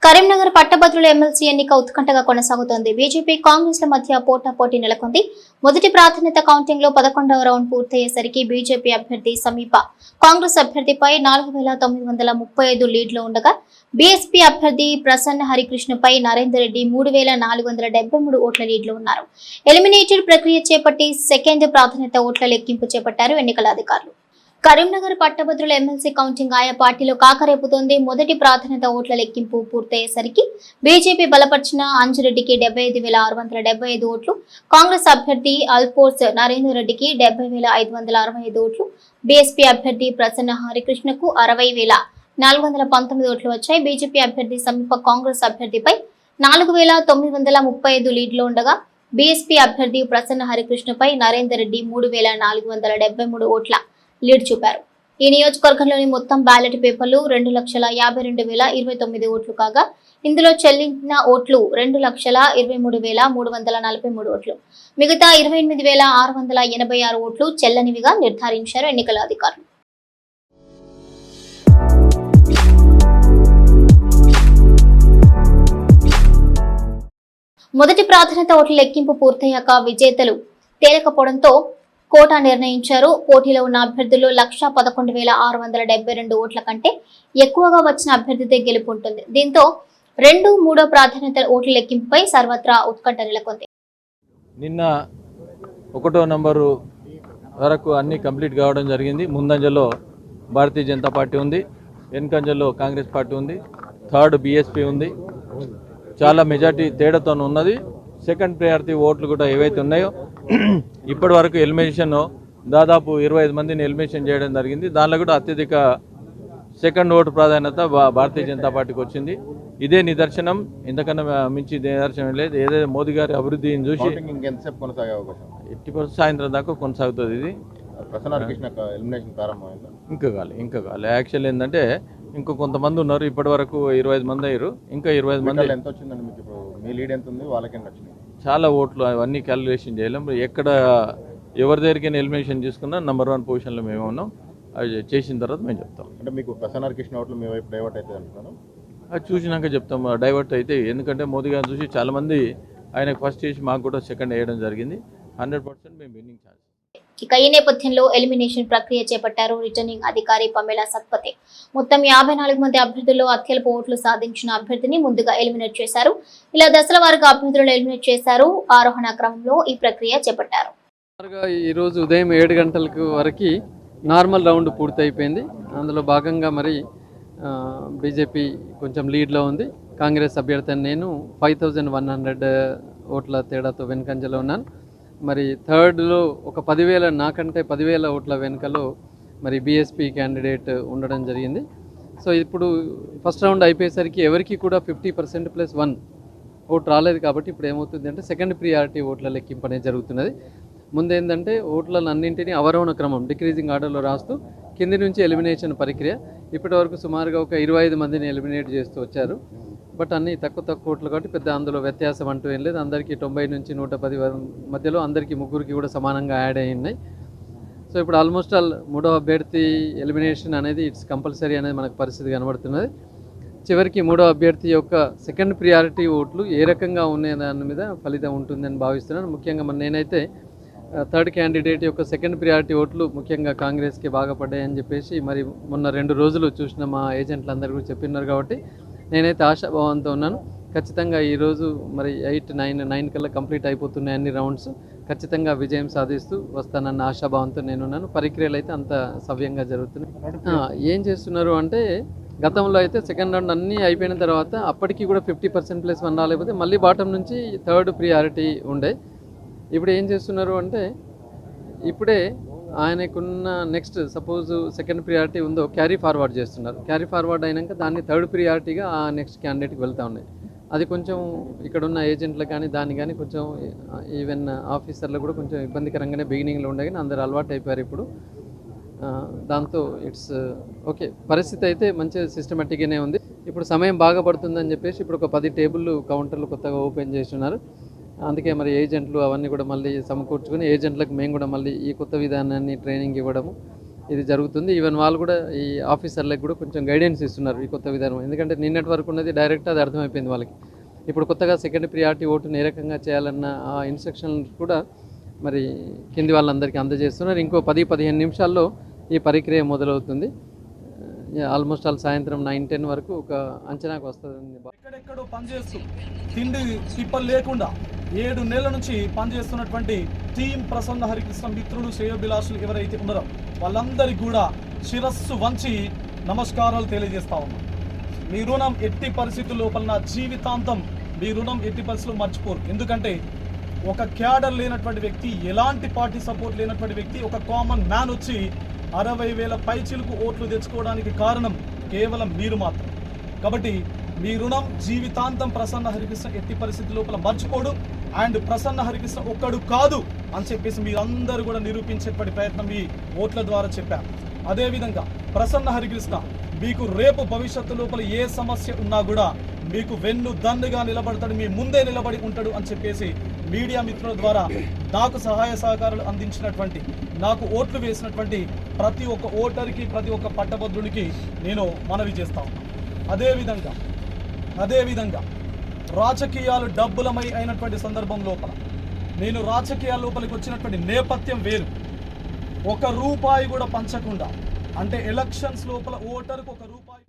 కరీంనగర్ పట్టభద్రుల ఎమ్మెల్సీ ఎన్నిక ఉత్కంఠగా కొనసాగుతోంది. బీజేపీ కాంగ్రెస్ ల మధ్య పోటాపోటీ నెలకొంది. మొదటి ప్రాధాన్యత కౌంటింగ్ లో 11వ రౌండ్ పూర్తయ్యేసరికి బీజేపీ అభ్యర్థి సమీప కాంగ్రెస్ అభ్యర్థిపై 4935 లీడ్లో ఉండగా బీఎస్పీ అభ్యర్థి ప్రసన్న హరికృష్ణపై నరేందర్ రెడ్డి 3473 ఓట్ల లీడ్లో ఉన్నారు. ఎలిమినేటెడ్ ప్రక్రియ చేపట్టి సెకండ్ ప్రాధాన్యత ఓట్ల లెక్కింపు చేపట్టారు ఎన్నికల అధికారులు. కరీంనగర్ పట్టభద్రుల ఎమ్మెల్సీ కౌంటింగ్ ఆయా పార్టీలో కాకరేపుతోంది. మొదటి ప్రాధాన్యత ఓట్ల లెక్కింపు పూర్తయ్యేసరికి బీజేపీ బలపరిచిన అంజిరెడ్డికి 75,675 ఓట్లు, కాంగ్రెస్ అభ్యర్థి అల్పోర్స్ నరేందర్ రెడ్డికి 70,565 ఓట్లు, బీఎస్పీ అభ్యర్థి ప్రసన్న హరికృష్ణకు 60,419 ఓట్లు వచ్చాయి. బీజేపీ అభ్యర్థి సమీప కాంగ్రెస్ అభ్యర్థిపై 4,935 లీడ్లో ఉండగా బీఎస్పీ అభ్యర్థి ప్రసన్న హరికృష్ణపై నరేందర్ రెడ్డి 3,473 ఓట్ల లీడ్ చూపారు. ఈ నియోజకవర్గంలోని మొత్తం బ్యాలెట్ పేపర్లు 2,52,029 ఓట్లు కాగా ఇందులో చెల్లించిన ఓట్లు 2,23,343 ఓట్లు. మిగతా 28,686 ఓట్లు చెల్లనివిగా నిర్ధారించారు ఎన్నికల అధికారులు. మొదటి ప్రాధాన్యత ఓట్ల లెక్కింపు పూర్తయ్యాక విజేతలు తేలకపోవడంతో కోటా నిర్ణయించారు. పోటీలో ఉన్న అభ్యర్థులు 1,11,672 ఓట్ల కంటే ఎక్కువగా వచ్చిన అభ్యర్థితే గెలుపు ఉంటుంది. దీంతో 2, 3 ప్రాధాన్యత ఓట్ల లెక్కింపుపై సర్వత్రా ఉత్కంఠ నెలకొంది. నిన్న 1వ నంబరు వరకు అన్ని కంప్లీట్ కావడం జరిగింది. ముందంజలో భారతీయ జనతా పార్టీ ఉంది, వెనుకంజలో కాంగ్రెస్ పార్టీ ఉంది, థర్డ్ బీఎస్పీ ఉంది. చాలా మెజార్టీ తేడాతో ఉన్నది. సెకండ్ ప్రయారిటీ ఓట్లు కూడా ఏవైతే ఉన్నాయో ఇప్పటి వరకు ఎలిమినేషన్ దాదాపు 25 మందిని ఎలిమినేషన్ చేయడం జరిగింది. దానిలో కూడా అత్యధిక సెకండ్ ఓటు ప్రాధాన్యత భారతీయ జనతా పార్టీకి వచ్చింది. ఇదే నిదర్శనం, ఇంతకన్నా మించి నిదర్శనం లేదు. ఏదైతే మోదీ గారి అభివృద్ధిని చూసి ఇంకెంతసేపు కొనసాగే అవకాశం 80% సాయంత్రం దాకా కొనసాగుతుంది. ఇది ఇంకా కాలే యాక్చువల్ ఏంటంటే ఇంకా కొంతమంది ఉన్నారు. ఇప్పటి వరకు 25 మంది అయ్యారు. ఇంకా 25 మంది. ఎంత వచ్చిందండి మీకు? ఇప్పుడు మీ లీడ్ ఎంత ఉంది, వాళ్ళకి ఎంత వచ్చింది? చాలా ఓట్లు అవన్నీ క్యాలిక్యులేషన్ చేయలేం. ఎక్కడ ఎవరి దగ్గరికైనా ఎలిమినేషన్ తీసుకున్నా నెంబర్ 1 పొజిషన్లో మేము ఉన్నాం. అవి చేసిన తర్వాత మేము చెప్తాం. అంటే మీకు ప్రసన్న కృష్ణ ఓట్లు మీ వైపు డైవర్ట్ అవుతుంది అంటున్నాను. అది చూసినాక చెప్తాం డైవర్ట్ అయితే. ఎందుకంటే మోదీ గారిని చూసి చాలామంది ఆయనకు ఫస్ట్ చేసి మాకు కూడా సెకండ్ వేయడం జరిగింది. 100% మేము విన్నింగ్ ఛాన్స్. ఇక ఈ నేపథ్యంలో ఎలిమినేషన్ ప్రక్రియ చేపట్టారు రిటర్నింగ్ అధికారి పమేలా సత్పతే. మొత్తం 54 మంది అభ్యర్థుల్లో అత్యల్ప ఓట్లు సాధించిన అభ్యర్థిని ముందుగా ఎలిమినేట్ చేశారు. ఇలా దశల వారీగా అభ్యర్థులను ఎలిమినేట్ చేశారు. ఆరోహణ క్రమంలో ఈ ప్రక్రియ చేపట్టారు. ఈ రోజు ఉదయం 7 గంటలకు వరకు నార్మల్ రౌండ్ పూర్తయిపోయింది. అందులో భాగంగా మరి బీజేపీ కొంచెం లీడ్లో ఉంది. కాంగ్రెస్ అభ్యర్థి నేను 5,100 ఓట్ల తేడాతో వెనుకంజలో ఉన్నాను. మరి థర్డ్లో ఒక 10,000 నాకంటే 10,000 ఓట్ల వెనుకలో మరి బీఎస్పీ క్యాండిడేట్ ఉండడం జరిగింది. సో ఇప్పుడు ఫస్ట్ రౌండ్ అయిపోయేసరికి ఎవరికి కూడా 50% + 1 ఓటు రాలేదు. కాబట్టి ఇప్పుడు ఏమవుతుంది అంటే సెకండ్ ప్రియారిటీ ఓట్ల లెక్కింపు అనేది జరుగుతున్నది. ముందేంటంటే ఓట్లను అన్నింటినీ అవరోహణ క్రమం డిక్రీజింగ్ ఆర్డర్లో రాస్తూ కింది నుంచి ఎలిమినేషన్ ప్రక్రియ. ఇప్పటి వరకు సుమారుగా ఒక 25 మందిని ఎలిమినేట్ చేస్తూ వచ్చారు. బట్ అన్నీ తక్కువ ఓట్లు కాబట్టి పెద్ద అందులో వ్యత్యాసం అంటూ ఏం లేదు. అందరికీ 90 నుంచి 110 మధ్యలో అందరికీ ముగ్గురికి కూడా సమానంగా యాడ్ అయి ఉన్నాయి. సో ఇప్పుడు ఆల్మోస్ట్ ఆల్ 3వ అభ్యర్థి ఎలిమినేషన్ అనేది ఇట్స్ కంపల్సరీ అనేది మనకు పరిస్థితి కనబడుతున్నది. చివరికి 3వ అభ్యర్థి యొక్క సెకండ్ ప్రియారిటీ ఓట్లు ఏ రకంగా ఉన్నాయి దాని మీద ఫలితం ఉంటుందని భావిస్తున్నాను. ముఖ్యంగా నేనైతే థర్డ్ క్యాండిడేట్ యొక్క సెకండ్ ప్రియారిటీ ఓట్లు ముఖ్యంగా కాంగ్రెస్కి బాగా పడ్డాయని చెప్పేసి మరి మొన్న 2 రోజులు చూసిన మా ఏజెంట్లు అందరూ కూడా చెప్పినారు. కాబట్టి నేనైతే ఆశాభావంతో ఉన్నాను. ఖచ్చితంగా ఈరోజు మరి 8, 9 కల్లా కంప్లీట్ అయిపోతున్నాయి అన్ని రౌండ్స్. ఖచ్చితంగా విజయం సాధిస్తూ వస్తానన్న ఆశాభావంతో నేనున్నాను. ప్రక్రియలు అయితే అంత సవ్యంగా జరుగుతున్నాయి. ఏం చేస్తున్నారు అంటే గతంలో అయితే సెకండ్ రౌండ్ అన్నీ అయిపోయిన తర్వాత అప్పటికి కూడా 50% + 1 రాలేకపోతే మళ్ళీ బాటం నుంచి థర్డ్ ప్రియారిటీ ఉండే. ఇప్పుడు ఏం చేస్తున్నారు అంటే ఇప్పుడే ఆయనకున్న నెక్స్ట్ సపోజ్ సెకండ్ ప్రియారిటీ ఉందో క్యారీ ఫార్వర్డ్ చేస్తున్నారు. క్యారీ ఫార్వర్డ్ అయినాక దాన్ని థర్డ్ ప్రియారిటీగా ఆ నెక్స్ట్ క్యాండిడేట్కి వెళ్తూ ఉన్నాయి. అది కొంచెం ఇక్కడున్న ఏజెంట్లకు కానీ దాన్ని కానీ కొంచెం ఈవెన్ ఆఫీసర్లకు కూడా కొంచెం ఇబ్బందికరంగానే బిగినింగ్లో ఉండే, కానీ అందరు అలవాటు అయిపోయారు ఇప్పుడు. దాంతో ఇట్స్ ఓకే. పరిస్థితి అయితే మంచి సిస్టమేటిక్గానే ఉంది. ఇప్పుడు సమయం బాగా పడుతుందని చెప్పేసి ఇప్పుడు ఒక 10 టేబుల్ కౌంటర్లు కొత్తగా ఓపెన్ చేస్తున్నారు. అందుకే మరి ఏజెంట్లు అవన్నీ కూడా మళ్ళీ సమకూర్చుకొని ఏజెంట్లకు మేము కూడా మళ్ళీ ఈ కొత్త విధానాన్ని ట్రైనింగ్ ఇవ్వడము, ఇది జరుగుతుంది. ఈవెన్ వాళ్ళు కూడా ఈ ఆఫీసర్లకు కూడా కొంచెం గైడెన్స్ ఇస్తున్నారు ఈ కొత్త విధానం. ఎందుకంటే నిన్నటి వరకు ఉన్నది డైరెక్ట్ అది అర్థమైపోయింది వాళ్ళకి. ఇప్పుడు కొత్తగా సెకండ్ ప్రియారిటీ ఓటును ఏ రకంగా చేయాలన్న ఆ ఇన్స్ట్రక్షన్ కూడా మరి కింది వాళ్ళందరికీ అందజేస్తున్నారు. ఇంకో 10-15 నిమిషాల్లో ఈ ప్రక్రియ మొదలవుతుంది. ఆల్మోస్ట్ ఆల్ సాయంత్రం 9-10 వరకు ఒక అంచనాకు వస్తుంది. ఎక్కడెక్కడో పనిచేస్తూ తిండి తిప్పలు లేకుండా 7 నెలల నుంచి పనిచేస్తున్నటువంటి టీం ప్రసన్న హరికృష్ణ మిత్రులు శ్రేయోభిలాషులు ఎవరైతే ఉన్నారో వాళ్ళందరికీ కూడా శిరస్సు వంచి నమస్కారాలు తెలియజేస్తా ఉన్నాం. మీ రుణం ఎట్టి పరిస్థితుల లోపల జీవితాంతం మీ రుణం ఎట్టి పరిస్థితులు మర్చిపోరు. ఎందుకంటే ఒక క్యాడర్ లేనటువంటి వ్యక్తి, ఎలాంటి పార్టీ సపోర్ట్ లేనటువంటి వ్యక్తి, ఒక కామన్ మ్యాన్ వచ్చి 60,000 పైచిలకు ఓట్లు తెచ్చుకోవడానికి కారణం కేవలం మీరు మాత్రం. కాబట్టి మీ రుణం జీవితాంతం ప్రసన్న హరికృష్ణ ఎట్టి పరిస్థితి లోపల మర్చిపోడు. అండ్ ప్రసన్న హరికృష్ణ ఒక్కడు కాదు అని చెప్పేసి మీరందరూ కూడా నిరూపించేటువంటి ప్రయత్నం ఈ ఓట్ల ద్వారా చెప్పారు. అదేవిధంగా ప్రసన్న హరికృష్ణ మీకు రేపు భవిష్యత్తు లోపల ఏ సమస్య ఉన్నా కూడా మీకు వెన్ను దన్నుగా నిలబడతాడు, మీ ముందే నిలబడి ఉంటాడు అని చెప్పేసి మీడియా మిత్రుల ద్వారా నాకు సహాయ సహకారాలు అందించినటువంటి, నాకు ఓట్లు వేసినటువంటి ప్రతి ఒక్క ఓటర్కి, ప్రతి ఒక్క పట్టభద్రునికి నేను మనవి చేస్తా ఉన్నాను. అదేవిధంగా రాజకీయాలు డబ్బులమై అయినటువంటి సందర్భం లోపల నేను రాజకీయాల లోపలికి వచ్చినటువంటి నేపథ్యం వేరు. 1 రూపాయి కూడా పంచకుండా, అంటే ఎలక్షన్స్ లోపల ఓటర్కు 1